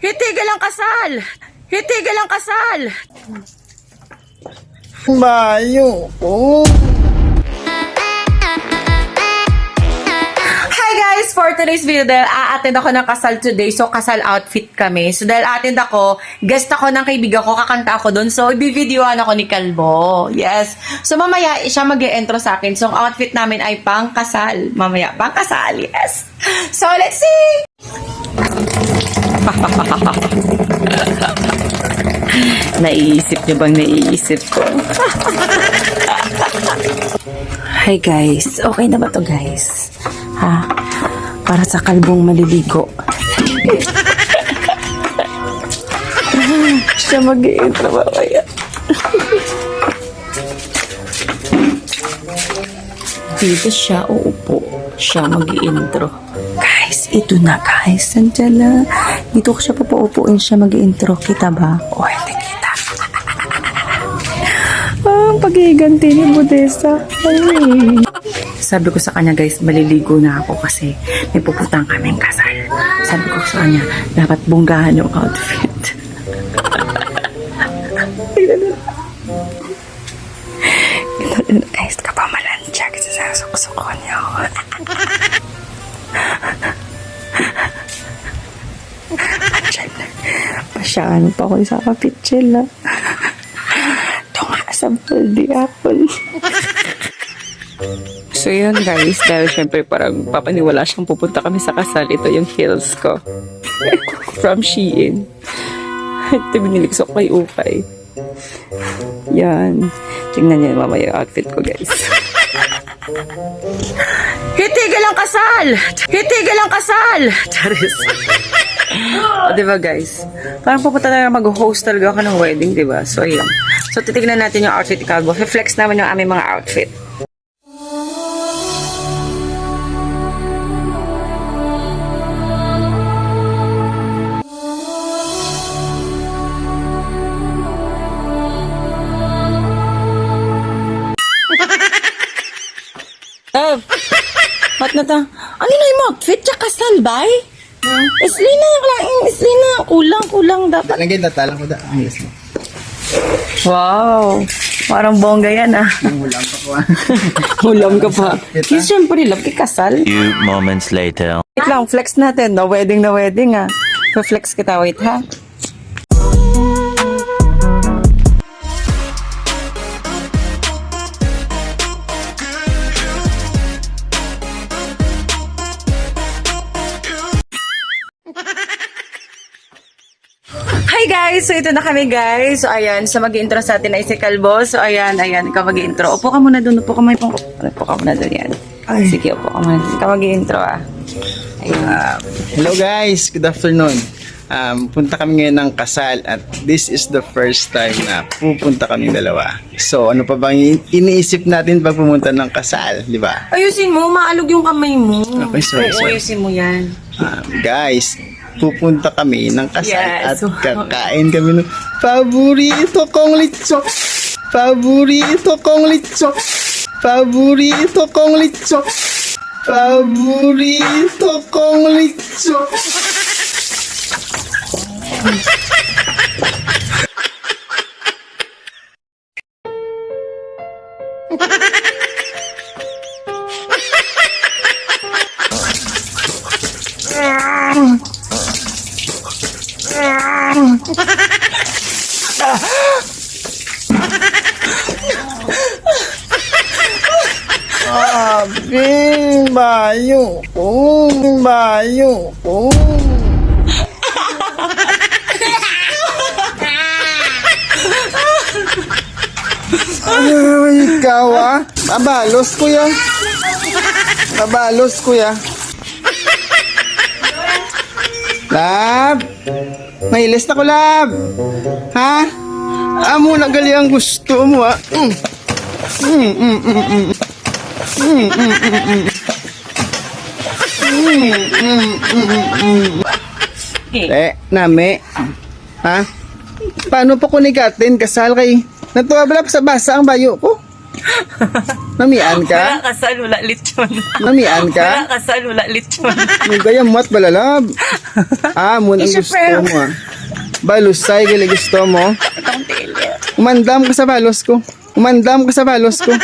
Hitigil ang kasal! Hitigil ang kasal! Bayo ko. Hi guys! For today's video, dahil a-attend ako ng kasal today. So, kasal outfit kami. So, dahil attend ako, guest ako ng kaibigan ko, kakanta ako doon. So, i-videoan ako ni Kalbo. Yes. So, mamaya, siya mag-e-intro sa akin. So, ang outfit namin ay pang kasal. Mamaya, pang kasal. Yes. So, let's see! Naiisip niyo bang naiisip ko? Hi guys, okay na ba to guys? Ha? Para sa kalbong maliligo. Siya mag-i-intro mamaya. Dito siya uupo. Siya mag-i-intro. Guys, ito na guys. Nandiyan na. Dito ko siya papaupuin siya mag-i-intro. Kita ba? O, hindi kita. Ang pag-iiganti ni Budesa. Ay. Sabi ko sa kanya guys, maliligo na ako kasi may pupuntang kaming kasal. Sabi ko sa kanya, dapat bonggahan yung outfit. Ito na guys, kapamalansya kasi sasuksok niyo. Pasyaan pa ako sa kapitsil na. Tunga sa baldi apple. So yun guys, dahil syempre parang papaniwala siyang pupunta kami sa kasal. Ito yung heels ko. From Shein. Ito binili ko kay Ukay. Yan. Tingnan niyo mamaya yung outfit ko guys. Hitigil ang kasal! Hitigil ang kasal! Charis. O, diba guys? Parang pupunta na mag-host talaga ako ng wedding, diba? So, ayan. So, titignan natin yung outfit ni Kalbo. Flex naman yung aming mga outfit. Ba't na ta? Ano na yung outfit? Tsaka salbay? Islina lang. Islina. Kulang dapat. Lagay datalang ko da. Ayos mo. Wow. Parang bongga yan ah. Hulam pa ko. Hulam ka pa. Kasi syempre, love kay kasal. Few moments later. Wait lang, flex natin. Na wedding ah. So flex kita. Wait ha. Hi guys! So ito na kami guys. So ayan, sa mag-intro sa atin ay si Kalbo. So ayan, ikaw mag-intro. Upo ka muna dun. Upo ka muna dun yan. Ay. Sige, upo ka muna. Ikaw mag-intro ah. Ayun. Hello guys, good afternoon. Punta kami ngayon ng kasal at this is the first time na pupunta kami dalawa. So ano pa bang iniisip natin pag pumunta ng kasal, di ba? Ayusin mo, maalog yung kamay mo. Okay, sorry. Ayusin mo yan. Guys, pupunta kami ng kasal Yes. at kakain kami ng paborito kong lechon. Paborito kong lechon. Paborito kong lechon. Paborito kong lechon. Abing bayo ko. Bayo ko. Ay, ikaw ah. Abalos kuya. Abalos kuya. Lab. Mahilis na ko, Lab. Ha? Amo na gali ang gusto mo ah. Name. Ha? Paano pa ko nigatin kasal kay natuwa bala sa basa ang bayo ko? Mamian ka? Wala kasal, wala lechon. Mamian ka? Wala kasal, wala lechon. May gaya mo at balalab. Mo ang Isyo, gusto pero- mo. Balusay, gali gusto mo. Itong tili. Umandam ka sa balos ko. Umandam ka sa balos ko.